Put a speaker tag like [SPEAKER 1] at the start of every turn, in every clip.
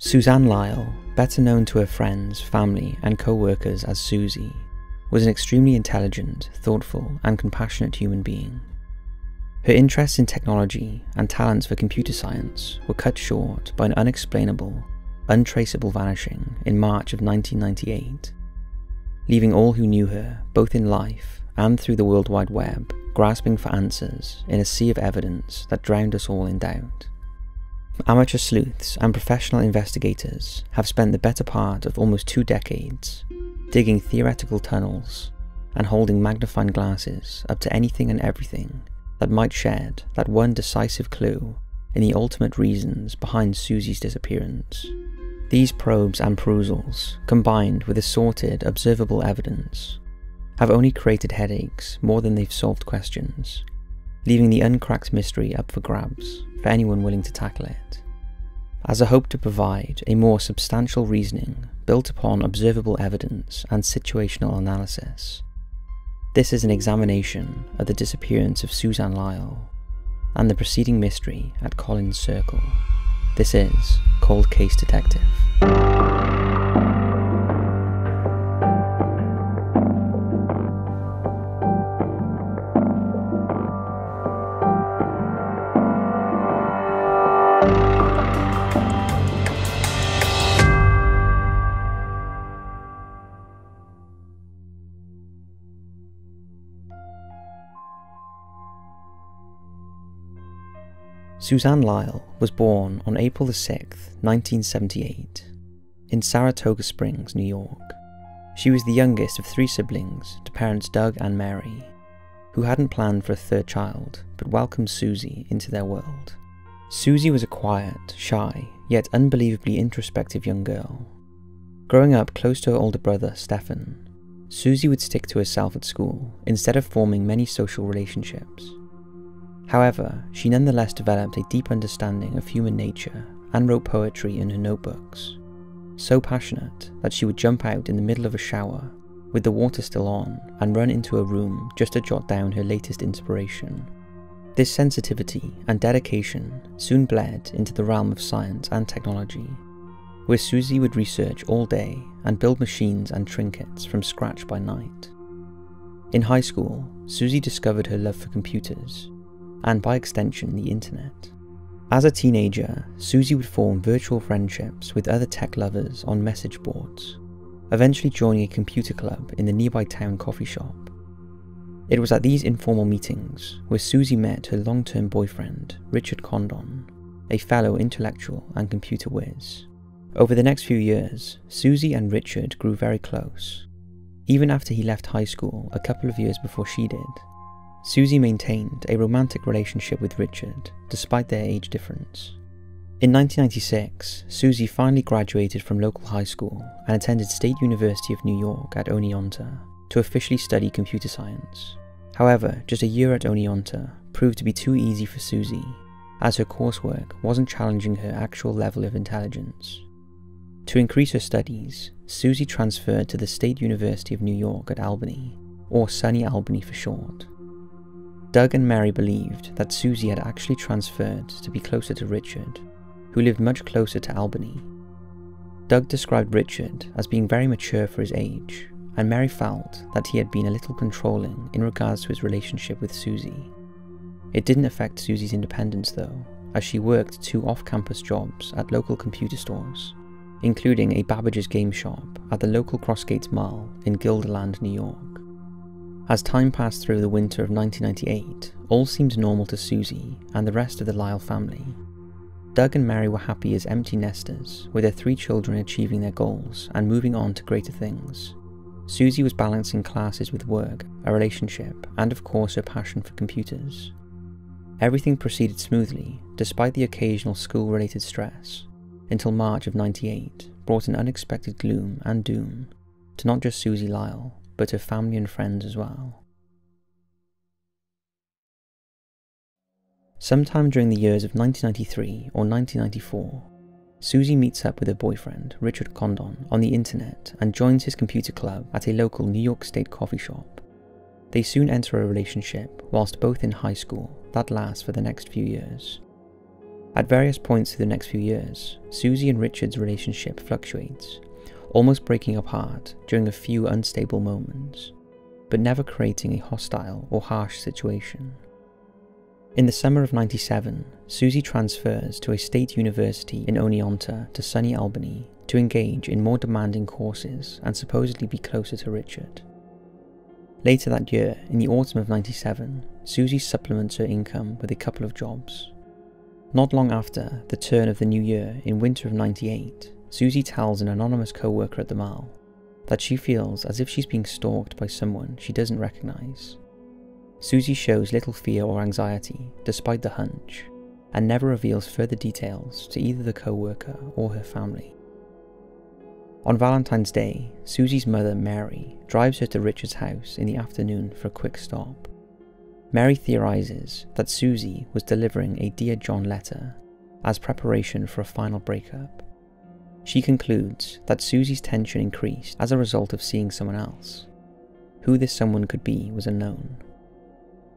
[SPEAKER 1] Suzanne Lyall, better known to her friends, family and co-workers as Suzy, was an extremely intelligent, thoughtful and compassionate human being. Her interests in technology and talents for computer science were cut short by an unexplainable, untraceable vanishing in March of 1998, leaving all who knew her, both in life and through the World Wide Web, grasping for answers in a sea of evidence that drowned us all in doubt. Amateur sleuths and professional investigators have spent the better part of almost 2 decades digging theoretical tunnels and holding magnifying glasses up to anything and everything that might shed that one decisive clue in the ultimate reasons behind Suzy's disappearance. These probes and perusals, combined with assorted observable evidence, have only created headaches more than they've solved questions, leaving the uncracked mystery up for grabs for anyone willing to tackle it. As a hope to provide a more substantial reasoning built upon observable evidence and situational analysis, this is an examination of the disappearance of Suzanne Lyall and the preceding mystery at Collins Circle. This is Cold Case Detective. Suzanne Lyall was born on April 6, 1978, in Saratoga Springs, New York. She was the youngest of 3 siblings to parents Doug and Mary, who hadn't planned for a 3rd child but welcomed Suzy into their world. Suzy was a quiet, shy, yet unbelievably introspective young girl. Growing up close to her older brother, Stefan, Suzy would stick to herself at school instead of forming many social relationships. However, she nonetheless developed a deep understanding of human nature and wrote poetry in her notebooks, so passionate that she would jump out in the middle of a shower with the water still on and run into a room just to jot down her latest inspiration. This sensitivity and dedication soon bled into the realm of science and technology, where Suzy would research all day and build machines and trinkets from scratch by night. In high school, Suzy discovered her love for computers, and by extension the internet. As a teenager, Suzy would form virtual friendships with other tech lovers on message boards, eventually joining a computer club in the nearby town coffee shop. It was at these informal meetings where Suzy met her long-term boyfriend, Richard Condon, a fellow intellectual and computer whiz. Over the next few years, Suzy and Richard grew very close. Even after he left high school a couple of years before she did, Suzy maintained a romantic relationship with Richard, despite their age difference. In 1996, Suzy finally graduated from local high school and attended State University of New York at Oneonta to officially study computer science. However, just a year at Oneonta proved to be too easy for Suzy, as her coursework wasn't challenging her actual level of intelligence. To increase her studies, Suzy transferred to the State University of New York at Albany, or Sunny Albany for short. Doug and Mary believed that Suzy had actually transferred to be closer to Richard, who lived much closer to Albany. Doug described Richard as being very mature for his age, and Mary felt that he had been a little controlling in regards to his relationship with Suzy. It didn't affect Suzy's independence though, as she worked 2 off-campus jobs at local computer stores, including a Babbage's game shop at the local Crossgates Mall in Guilderland, New York. As time passed through the winter of 1998, all seemed normal to Suzy and the rest of the Lyall family. Doug and Mary were happy as empty nesters, with their 3 children achieving their goals and moving on to greater things. Suzy was balancing classes with work, a relationship, and of course her passion for computers. Everything proceeded smoothly, despite the occasional school-related stress, until March of '98 brought an unexpected gloom and doom to not just Suzy Lyall, but her family and friends as well. Sometime during the years of 1993 or 1994, Suzy meets up with her boyfriend, Richard Condon, on the internet and joins his computer club at a local New York State coffee shop. They soon enter a relationship whilst both in high school that lasts for the next few years. At various points through the next few years, Suzy and Richard's relationship fluctuates, almost breaking apart during a few unstable moments, but never creating a hostile or harsh situation. In the summer of '97, Suzy transfers to a state university in Oneonta to sunny Albany to engage in more demanding courses and supposedly be closer to Richard. Later that year, in the autumn of '97, Suzy supplements her income with a couple of jobs. Not long after the turn of the new year in winter of '98, Suzy tells an anonymous co-worker at the mall that she feels as if she's being stalked by someone she doesn't recognise. Suzy shows little fear or anxiety despite the hunch, and never reveals further details to either the co-worker or her family. On Valentine's Day, Suzy's mother, Mary, drives her to Richard's house in the afternoon for a quick stop. Mary theorises that Suzy was delivering a Dear John letter as preparation for a final breakup. She concludes that Suzy's tension increased as a result of seeing someone else. Who this someone could be was unknown.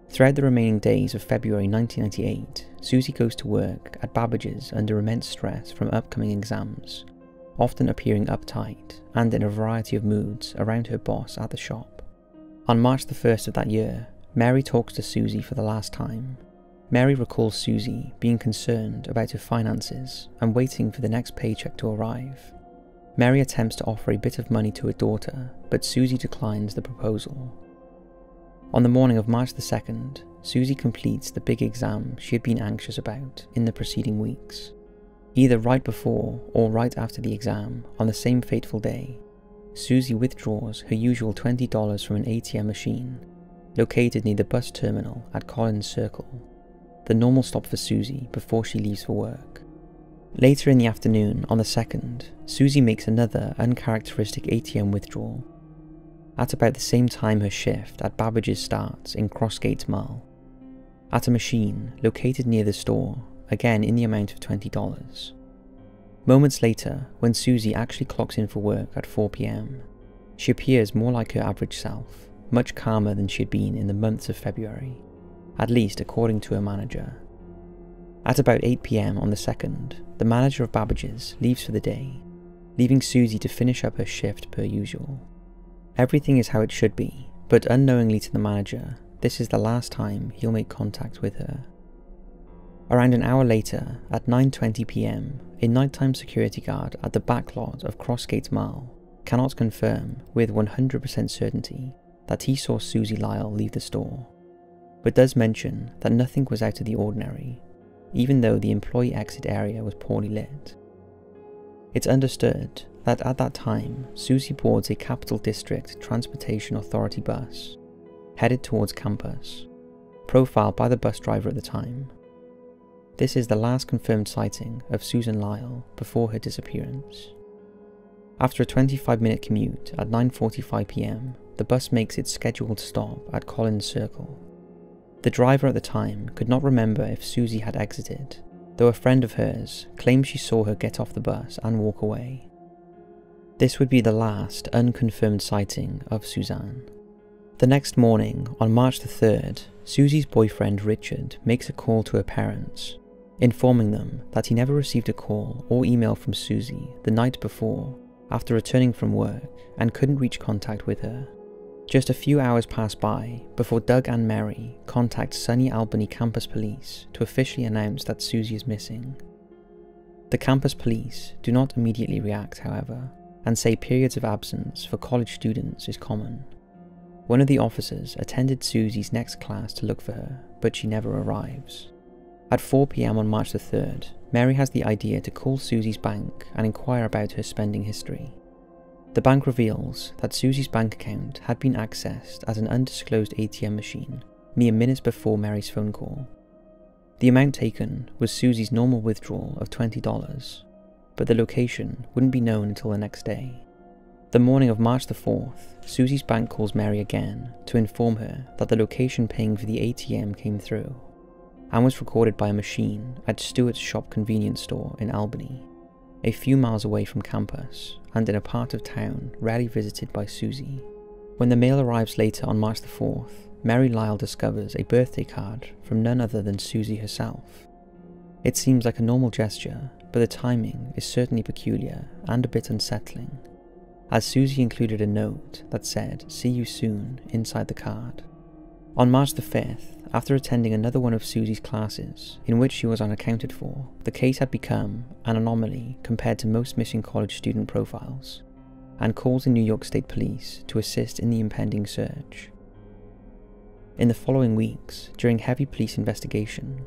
[SPEAKER 1] Throughout the remaining days of February 1998, Suzy goes to work at Babbage's under immense stress from upcoming exams, often appearing uptight and in a variety of moods around her boss at the shop. On March the 1st of that year, Mary talks to Suzy for the last time. Mary recalls Suzy being concerned about her finances and waiting for the next paycheck to arrive. Mary attempts to offer a bit of money to her daughter, but Suzy declines the proposal. On the morning of March the 2nd, Suzy completes the big exam she had been anxious about in the preceding weeks. Either right before or right after the exam, on the same fateful day, Suzy withdraws her usual $20 from an ATM machine, located near the bus terminal at Collins Circle, the normal stop for Suzy before she leaves for work. Later in the afternoon, on the 2nd, Suzy makes another uncharacteristic ATM withdrawal. At about the same time her shift at Babbage's starts in Crossgates Mall, at a machine located near the store, again in the amount of $20. Moments later, when Suzy actually clocks in for work at 4 p.m, she appears more like her average self, much calmer than she had been in the months of February, at least according to her manager. At about 8 p.m. on the 2nd, the manager of Babbage's leaves for the day, leaving Suzy to finish up her shift per usual. Everything is how it should be, but unknowingly to the manager, this is the last time he'll make contact with her. Around an hour later, at 9:20 p.m, a nighttime security guard at the back lot of Crossgates Mall cannot confirm with 100% certainty that he saw Suzanne Lyall leave the store, but does mention that nothing was out of the ordinary, even though the employee exit area was poorly lit. It's understood that at that time, Suzy boards a Capital District Transportation Authority bus, headed towards campus, profiled by the bus driver at the time. This is the last confirmed sighting of Suzanne Lyall before her disappearance. After a 25-minute commute at 9:45 p.m, the bus makes its scheduled stop at Collins Circle. The driver at the time could not remember if Suzy had exited, though a friend of hers claimed she saw her get off the bus and walk away. This would be the last unconfirmed sighting of Suzanne. The next morning, on March the 3rd, Suzy's boyfriend Richard makes a call to her parents, informing them that he never received a call or email from Suzy the night before after returning from work and couldn't reach contact with her. Just a few hours pass by before Doug and Mary contact sunny Albany campus police to officially announce that Suzy is missing. The campus police do not immediately react, however, and say periods of absence for college students is common. One of the officers attended Suzy's next class to look for her, but she never arrives. At 4 p.m. on March the 3rd, Mary has the idea to call Suzy's bank and inquire about her spending history. The bank reveals that Suzy's bank account had been accessed at an undisclosed ATM machine mere minutes before Mary's phone call. The amount taken was Suzy's normal withdrawal of $20, but the location wouldn't be known until the next day. The morning of March the 4th, Suzy's bank calls Mary again to inform her that the location paying for the ATM came through, and was recorded by a machine at Stewart's Shop convenience store in Albany, a few miles away from campus and in a part of town rarely visited by Suzy. When the mail arrives later on March the 4th, Mary Lyall discovers a birthday card from none other than Suzy herself. It seems like a normal gesture, but the timing is certainly peculiar and a bit unsettling, as Suzy included a note that said, "See you soon," inside the card. On March the 5th, after attending another one of Suzy's classes, in which she was unaccounted for, the case had become an anomaly compared to most missing college student profiles, and called the New York State Police to assist in the impending search. In the following weeks, during heavy police investigation,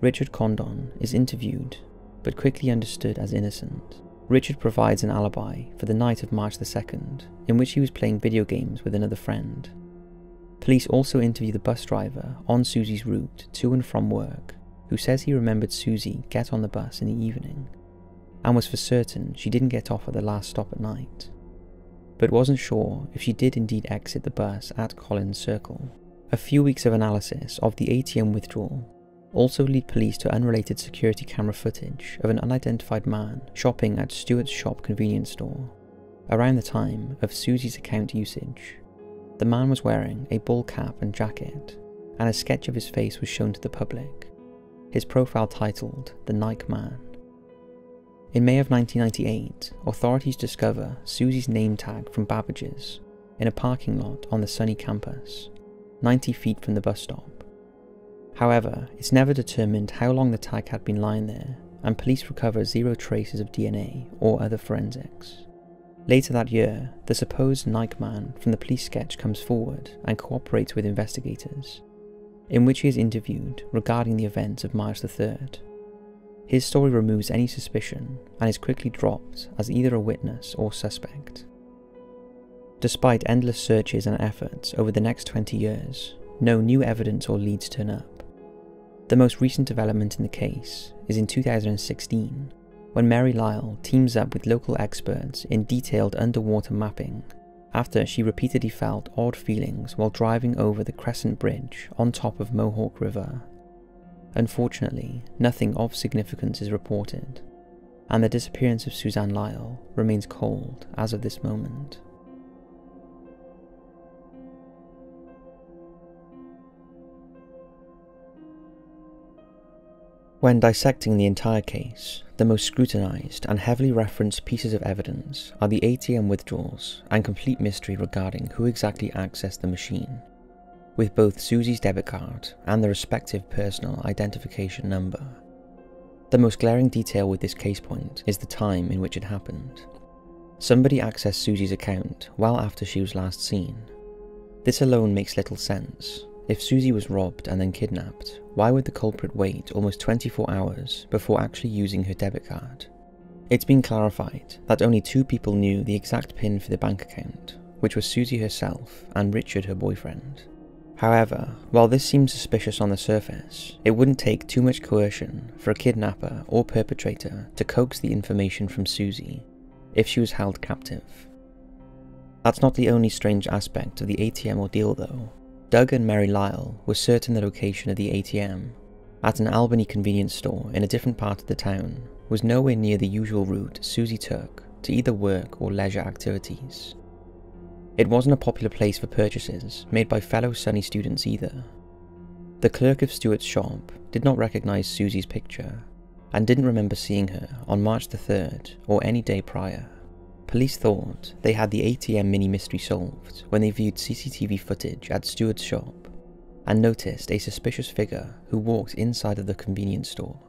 [SPEAKER 1] Richard Condon is interviewed, but quickly understood as innocent. Richard provides an alibi for the night of March the 2nd, in which he was playing video games with another friend. Police also interview the bus driver on Suzy's route to and from work, who says he remembered Suzy get on the bus in the evening, and was for certain she didn't get off at the last stop at night, but wasn't sure if she did indeed exit the bus at Collins Circle. A few weeks of analysis of the ATM withdrawal also lead police to unrelated security camera footage of an unidentified man shopping at Stewart's Shop convenience store around the time of Suzy's account usage. The man was wearing a ball cap and jacket, and a sketch of his face was shown to the public, his profile titled "The Nike Man." In May of 1998, authorities discover Suzy's name tag from Babbage's in a parking lot on the Sunny campus, 90 feet from the bus stop. However, it's never determined how long the tag had been lying there, and police recover 0 traces of DNA or other forensics. Later that year, the supposed Nike Man from the police sketch comes forward and cooperates with investigators, in which he is interviewed regarding the events of March the 3rd. His story removes any suspicion and is quickly dropped as either a witness or suspect. Despite endless searches and efforts over the next 20 years, no new evidence or leads turn up. The most recent development in the case is in 2016, when Mary Lyall teams up with local experts in detailed underwater mapping after she repeatedly felt odd feelings while driving over the Crescent Bridge on top of Mohawk River. Unfortunately, nothing of significance is reported, and the disappearance of Suzanne Lyall remains cold as of this moment. When dissecting the entire case, the most scrutinised and heavily referenced pieces of evidence are the ATM withdrawals and complete mystery regarding who exactly accessed the machine, with both Suzy's debit card and the respective personal identification number. The most glaring detail with this case point is the time in which it happened. Somebody accessed Suzy's account well after she was last seen. This alone makes little sense. If Suzy was robbed and then kidnapped, why would the culprit wait almost 24 hours before actually using her debit card? It's been clarified that only 2 people knew the exact PIN for the bank account, which was Suzy herself and Richard, her boyfriend. However, while this seems suspicious on the surface, it wouldn't take too much coercion for a kidnapper or perpetrator to coax the information from Suzy if she was held captive. That's not the only strange aspect of the ATM ordeal though. Doug and Mary Lyall were certain the location of the ATM, at an Albany convenience store in a different part of the town, was nowhere near the usual route Suzy took to either work or leisure activities. It wasn't a popular place for purchases made by fellow Sunny students either. The clerk of Stewart's shop did not recognise Suzy's picture, and didn't remember seeing her on March the 3rd or any day prior. Police thought they had the ATM mini mystery solved when they viewed CCTV footage at Stewart's shop and noticed a suspicious figure who walked inside of the convenience store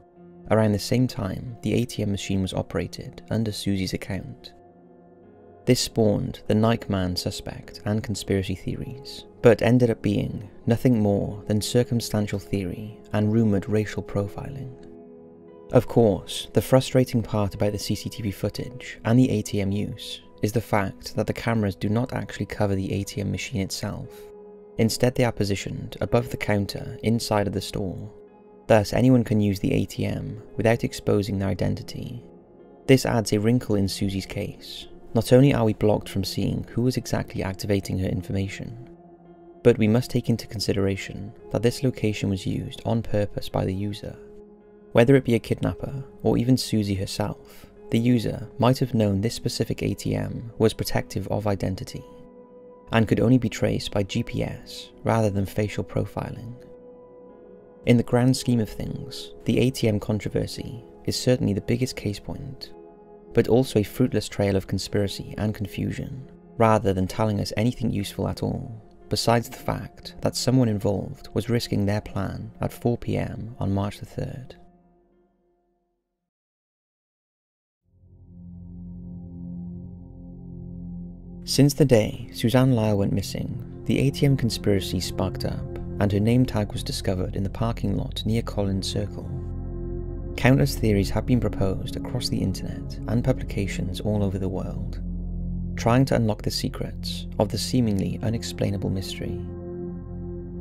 [SPEAKER 1] around the same time the ATM machine was operated under Suzy's account. This spawned the Nike Man suspect and conspiracy theories, but ended up being nothing more than circumstantial theory and rumoured racial profiling. Of course, the frustrating part about the CCTV footage and the ATM use is the fact that the cameras do not actually cover the ATM machine itself. Instead, they are positioned above the counter inside of the store. Thus, anyone can use the ATM without exposing their identity. This adds a wrinkle in Suzy's case. Not only are we blocked from seeing who was exactly activating her information, but we must take into consideration that this location was used on purpose by the user. Whether it be a kidnapper or even Suzy herself, the user might have known this specific ATM was protective of identity, and could only be traced by GPS rather than facial profiling. In the grand scheme of things, the ATM controversy is certainly the biggest case point, but also a fruitless trail of conspiracy and confusion, rather than telling us anything useful at all, besides the fact that someone involved was risking their plan at 4 PM on March the 3rd. Since the day Suzanne Lyall went missing, the ATM conspiracy sparked up, and her name tag was discovered in the parking lot near Collins Circle. Countless theories have been proposed across the internet and publications all over the world, trying to unlock the secrets of the seemingly unexplainable mystery.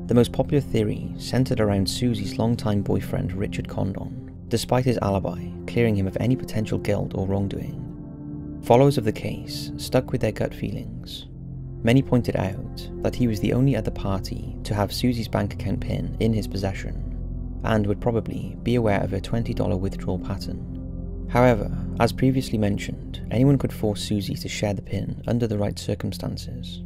[SPEAKER 1] The most popular theory centered around Suzy's longtime boyfriend Richard Condon, despite his alibi clearing him of any potential guilt or wrongdoing. Followers of the case stuck with their gut feelings. Many pointed out that he was the only other party to have Suzy's bank account PIN in his possession, and would probably be aware of her $20 withdrawal pattern. However, as previously mentioned, anyone could force Suzy to share the PIN under the right circumstances,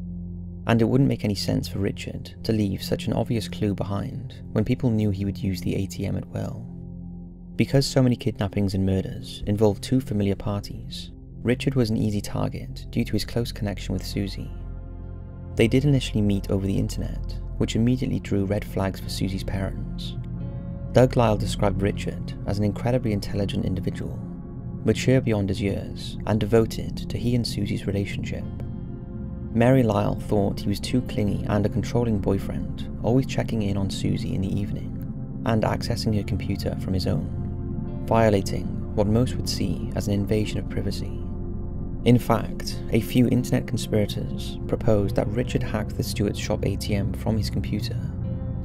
[SPEAKER 1] and it wouldn't make any sense for Richard to leave such an obvious clue behind when people knew he would use the ATM at will. Because so many kidnappings and murders involved two familiar parties, Richard was an easy target due to his close connection with Suzy. They did initially meet over the internet, which immediately drew red flags for Suzy's parents. Doug Lyall described Richard as an incredibly intelligent individual, mature beyond his years, and devoted to he and Suzy's relationship. Mary Lyall thought he was too clingy and a controlling boyfriend, always checking in on Suzy in the evening, and accessing her computer from his own, violating what most would see as an invasion of privacy. In fact, a few internet conspirators proposed that Richard hacked the Stewart's shop ATM from his computer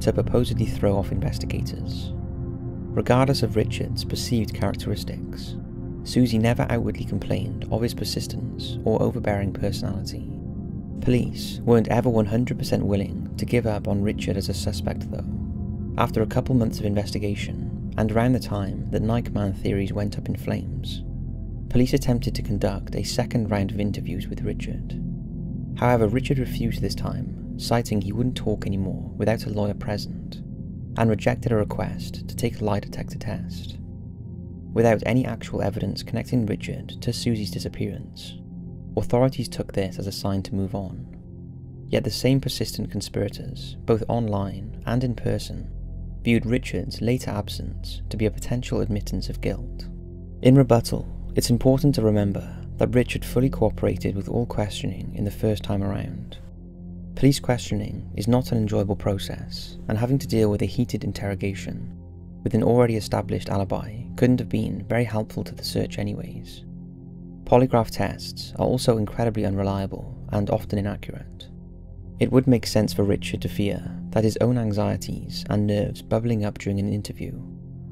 [SPEAKER 1] to supposedly throw off investigators. Regardless of Richard's perceived characteristics, Suzy never outwardly complained of his persistence or overbearing personality. Police weren't ever 100% willing to give up on Richard as a suspect though. After a couple months of investigation, and around the time that Nike Man theories went up in flames, police attempted to conduct a second round of interviews with Richard. However, Richard refused this time, citing he wouldn't talk anymore without a lawyer present, and rejected a request to take a lie detector test. Without any actual evidence connecting Richard to Suzy's disappearance, authorities took this as a sign to move on. Yet the same persistent conspirators, both online and in person, viewed Richard's later absence to be a potential admittance of guilt. In rebuttal, it's important to remember that Richard fully cooperated with all questioning in the first time around. Police questioning is not an enjoyable process, and having to deal with a heated interrogation with an already established alibi couldn't have been very helpful to the search anyways. Polygraph tests are also incredibly unreliable and often inaccurate. It would make sense for Richard to fear that his own anxieties and nerves bubbling up during an interview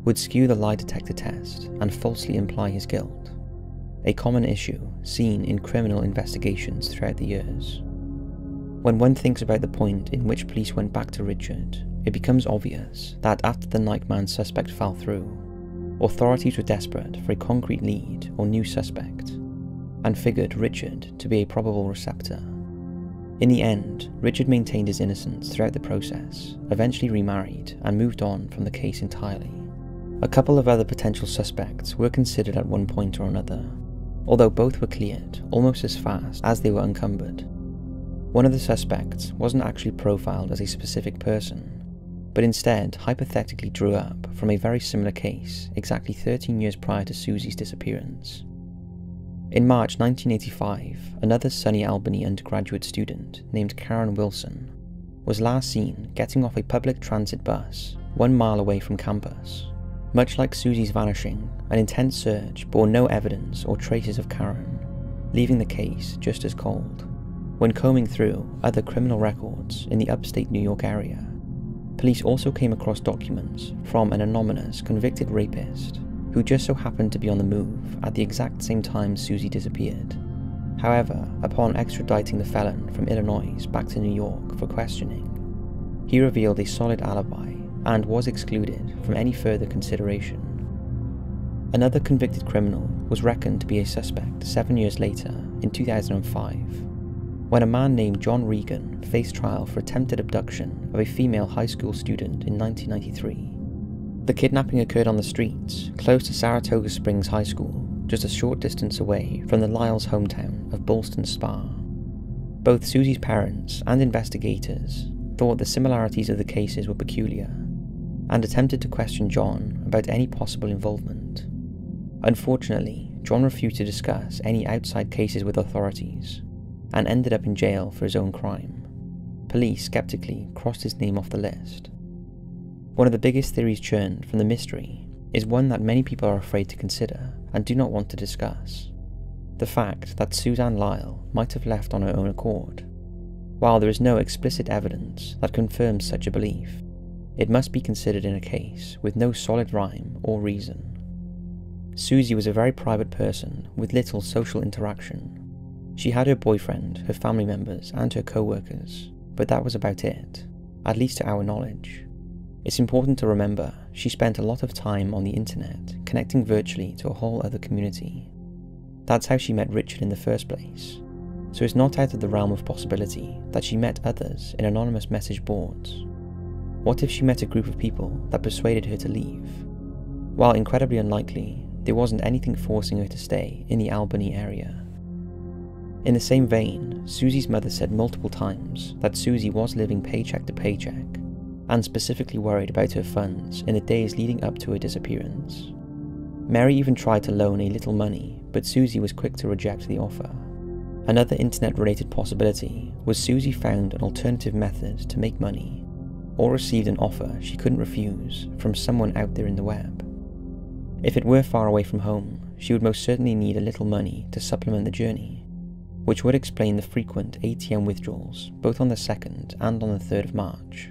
[SPEAKER 1] would skew the lie detector test and falsely imply his guilt, a common issue seen in criminal investigations throughout the years. When one thinks about the point in which police went back to Richard, it becomes obvious that after the Nike Man suspect fell through, authorities were desperate for a concrete lead or new suspect, and figured Richard to be a probable receptor. In the end, Richard maintained his innocence throughout the process, eventually remarried, and moved on from the case entirely. A couple of other potential suspects were considered at one point or another, although both were cleared almost as fast as they were encumbered. One of the suspects wasn't actually profiled as a specific person, but instead hypothetically drew up from a very similar case exactly 13 years prior to Suzy's disappearance. In March 1985, another sunny Albany undergraduate student named Karen Wilson was last seen getting off a public transit bus 1 mile away from campus. Much like Suzy's vanishing, an intense search bore no evidence or traces of Karen, leaving the case just as cold. When combing through other criminal records in the upstate New York area, police also came across documents from an anonymous convicted rapist who just so happened to be on the move at the exact same time Suzy disappeared. However, upon extraditing the felon from Illinois back to New York for questioning, he revealed a solid alibi and was excluded from any further consideration. Another convicted criminal was reckoned to be a suspect 7 years later, in 2005, when a man named John Regan faced trial for attempted abduction of a female high school student in 1993. The kidnapping occurred on the streets, close to Saratoga Springs High School, just a short distance away from the Lyall's hometown of Ballston Spa. Both Suzy's parents and investigators thought the similarities of the cases were peculiar, and attempted to question John about any possible involvement. Unfortunately, John refused to discuss any outside cases with authorities, and ended up in jail for his own crime. Police skeptically crossed his name off the list. One of the biggest theories churned from the mystery is one that many people are afraid to consider and do not want to discuss: the fact that Suzanne Lyall might have left on her own accord. While there is no explicit evidence that confirms such a belief, it must be considered in a case with no solid rhyme or reason. Suzy was a very private person with little social interaction. She had her boyfriend, her family members, and her co-workers, but that was about it, at least to our knowledge. It's important to remember she spent a lot of time on the internet, connecting virtually to a whole other community. That's how she met Richard in the first place, so it's not out of the realm of possibility that she met others in anonymous message boards. What if she met a group of people that persuaded her to leave? While incredibly unlikely, there wasn't anything forcing her to stay in the Albany area. In the same vein, Suzy's mother said multiple times that Suzy was living paycheck to paycheck, and specifically worried about her funds in the days leading up to her disappearance. Mary even tried to loan a little money, but Suzy was quick to reject the offer. Another internet-related possibility was Suzy found an alternative method to make money, or received an offer she couldn't refuse from someone out there in the web. If it were far away from home, she would most certainly need a little money to supplement the journey, which would explain the frequent ATM withdrawals both on the 2nd and on the 3rd of March.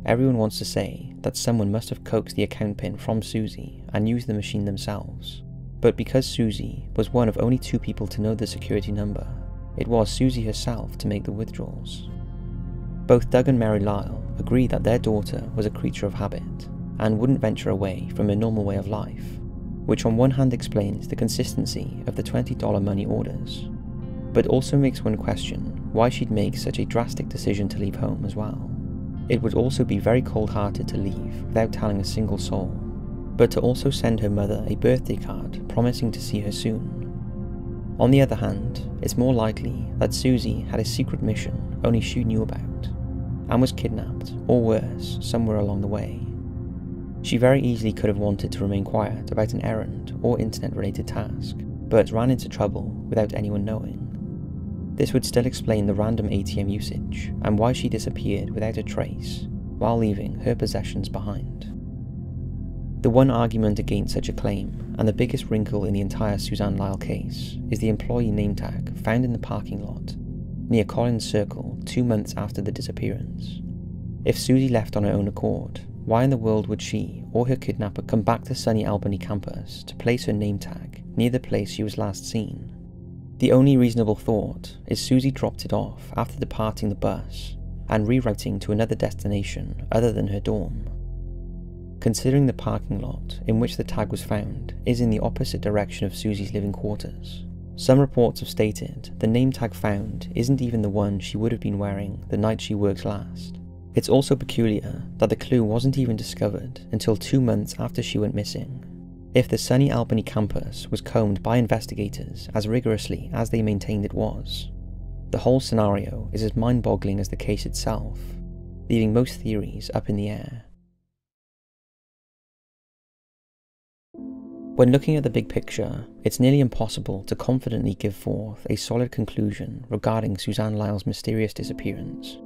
[SPEAKER 1] Everyone wants to say that someone must have coaxed the account pin from Suzy and used the machine themselves, but because Suzy was one of only 2 people to know the security number, it was Suzy herself to make the withdrawals. Both Doug and Mary Lyall agree that their daughter was a creature of habit and wouldn't venture away from her normal way of life, which on one hand explains the consistency of the $20 money orders, but also makes one question why she'd make such a drastic decision to leave home as well. It would also be very cold-hearted to leave without telling a single soul, but to also send her mother a birthday card promising to see her soon. On the other hand, it's more likely that Suzy had a secret mission only she knew about, and was kidnapped, or worse, somewhere along the way. She very easily could have wanted to remain quiet about an errand or internet-related task, but ran into trouble without anyone knowing. This would still explain the random ATM usage and why she disappeared without a trace while leaving her possessions behind. The one argument against such a claim, and the biggest wrinkle in the entire Suzanne Lyall case, is the employee name tag found in the parking lot near Collins Circle 2 months after the disappearance. If Suzy left on her own accord, why in the world would she or her kidnapper come back to sunny Albany campus to place her name tag near the place she was last seen? The only reasonable thought is Suzy dropped it off after departing the bus and rerouting to another destination other than her dorm. Considering the parking lot in which the tag was found is in the opposite direction of Suzy's living quarters, some reports have stated the name tag found isn't even the one she would have been wearing the night she worked last. It's also peculiar that the clue wasn't even discovered until 2 months after she went missing. If the sunny Albany campus was combed by investigators as rigorously as they maintained it was, the whole scenario is as mind-boggling as the case itself, leaving most theories up in the air. When looking at the big picture, it's nearly impossible to confidently give forth a solid conclusion regarding Suzanne Lyall's mysterious disappearance.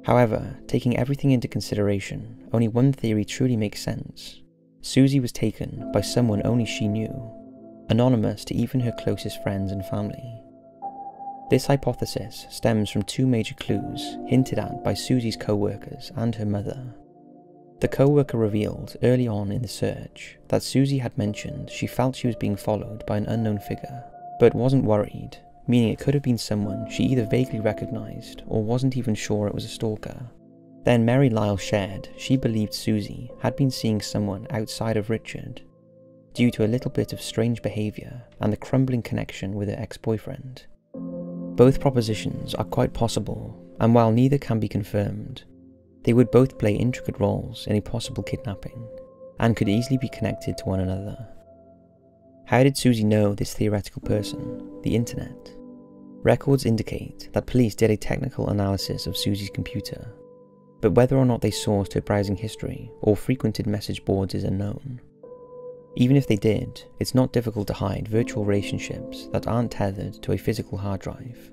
[SPEAKER 1] However, taking everything into consideration, only one theory truly makes sense. Suzy was taken by someone only she knew, anonymous to even her closest friends and family. This hypothesis stems from 2 major clues hinted at by Suzy's co-workers and her mother. The co-worker revealed early on in the search that Suzy had mentioned she felt she was being followed by an unknown figure, but wasn't worried, meaning it could have been someone she either vaguely recognised or wasn't even sure it was a stalker. Then Mary Lyall shared she believed Suzy had been seeing someone outside of Richard, due to a little bit of strange behaviour and the crumbling connection with her ex-boyfriend. Both propositions are quite possible, and while neither can be confirmed, they would both play intricate roles in a possible kidnapping, and could easily be connected to one another. How did Suzy know this theoretical person, the internet? Records indicate that police did a technical analysis of Suzy's computer, but whether or not they sourced her browsing history or frequented message boards is unknown. Even if they did, it's not difficult to hide virtual relationships that aren't tethered to a physical hard drive.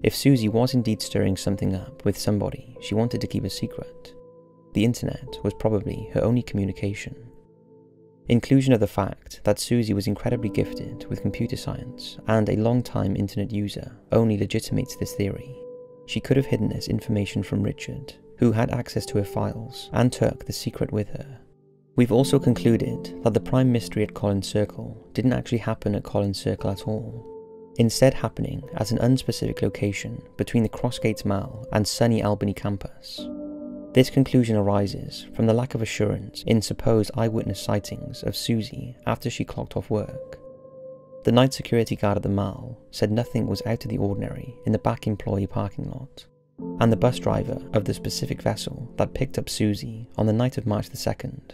[SPEAKER 1] If Suzy was indeed stirring something up with somebody she wanted to keep a secret, the internet was probably her only communication. Inclusion of the fact that Suzy was incredibly gifted with computer science and a long-time internet user only legitimates this theory. She could have hidden this information from Richard, who had access to her files and took the secret with her. We've also concluded that the prime mystery at Collins Circle didn't actually happen at Collins Circle at all, instead happening at an unspecific location between the Crossgates Mall and sunny Albany campus. This conclusion arises from the lack of assurance in supposed eyewitness sightings of Suzy after she clocked off work. The night security guard at the mall said nothing was out of the ordinary in the back employee parking lot, and the bus driver of the specific vessel that picked up Suzy on the night of March the 2nd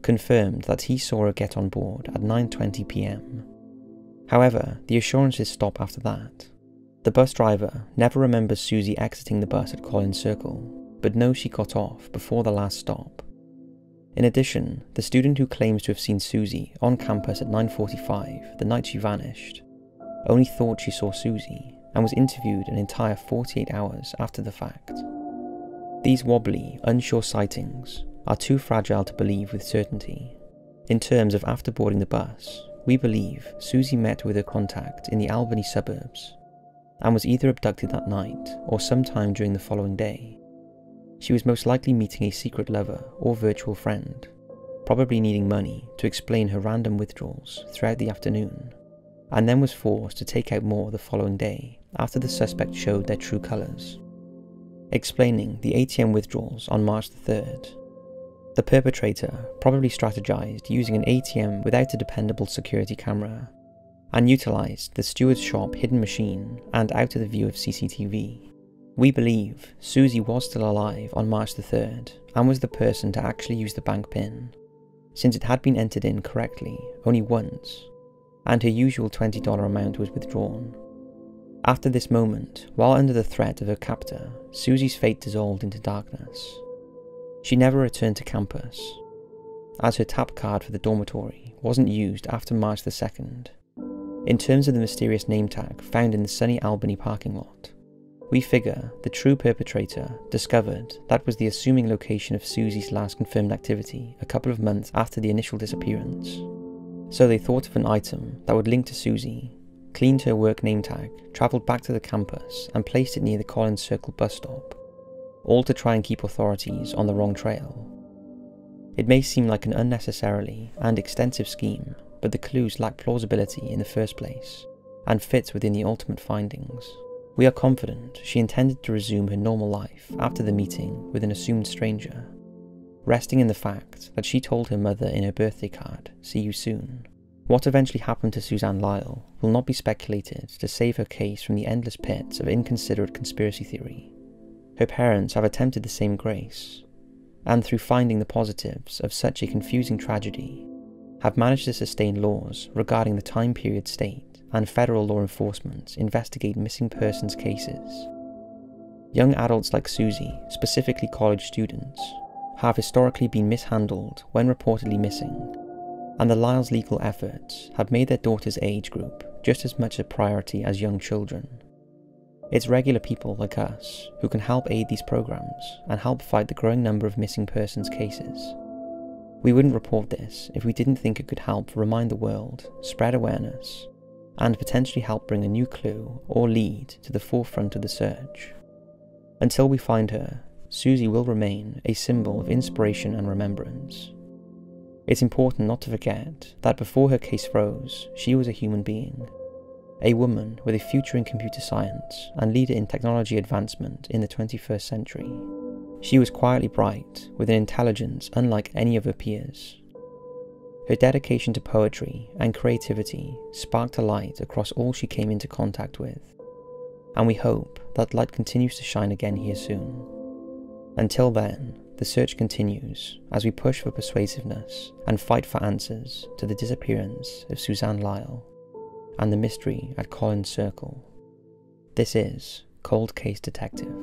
[SPEAKER 1] confirmed that he saw her get on board at 9:20 p.m. However, the assurances stop after that. The bus driver never remembers Suzy exiting the bus at Collins Circle, but knows she got off before the last stop. In addition, the student who claims to have seen Suzy on campus at 9:45 the night she vanished only thought she saw Suzy and was interviewed an entire 48 hours after the fact. These wobbly, unsure sightings are too fragile to believe with certainty. In terms of after boarding the bus, we believe Suzy met with her contact in the Albany suburbs and was either abducted that night or sometime during the following day. She was most likely meeting a secret lover or virtual friend, probably needing money to explain her random withdrawals throughout the afternoon, and then was forced to take out more the following day after the suspect showed their true colours. Explaining the ATM withdrawals on March the 3rd, the perpetrator probably strategized using an ATM without a dependable security camera, and utilised the steward's shop hidden machine and out of the view of CCTV. We believe Suzy was still alive on March the 3rd and was the person to actually use the bank PIN, since it had been entered in correctly only once, and her usual $20 amount was withdrawn. After this moment, while under the threat of her captor, Suzy's fate dissolved into darkness. She never returned to campus, as her tap card for the dormitory wasn't used after March the 2nd. In terms of the mysterious name tag found in the sunny Albany parking lot, we figure the true perpetrator discovered that was the assuming location of Suzy's last confirmed activity a couple of months after the initial disappearance. So they thought of an item that would link to Suzy, cleaned her work name tag, travelled back to the campus and placed it near the Collins Circle bus stop, all to try and keep authorities on the wrong trail. It may seem like an unnecessarily and extensive scheme, but the clues lack plausibility in the first place, and fits within the ultimate findings. We are confident she intended to resume her normal life after the meeting with an assumed stranger, resting in the fact that she told her mother in her birthday card, "See you soon." What eventually happened to Suzanne Lyall will not be speculated to save her case from the endless pits of inconsiderate conspiracy theory. Her parents have attempted the same grace, and through finding the positives of such a confusing tragedy, have managed to sustain laws regarding the time period state and federal law enforcement investigate missing persons cases. Young adults like Suzy, specifically college students, have historically been mishandled when reportedly missing, and the Lyall's legal efforts have made their daughter's age group just as much a priority as young children. It's regular people like us who can help aid these programs and help fight the growing number of missing persons cases. We wouldn't report this if we didn't think it could help remind the world, spread awareness, and potentially help bring a new clue or lead to the forefront of the search. Until we find her, Suzy will remain a symbol of inspiration and remembrance. It's important not to forget that before her case froze, she was a human being, a woman with a future in computer science and leader in technology advancement in the 21st century. She was quietly bright, with an intelligence unlike any of her peers. Her dedication to poetry and creativity sparked a light across all she came into contact with, and we hope that light continues to shine again here soon. Until then, The search continues as we push for persuasiveness and fight for answers to the disappearance of Suzanne Lyall and the mystery at Collins Circle. This is Cold Case Detective.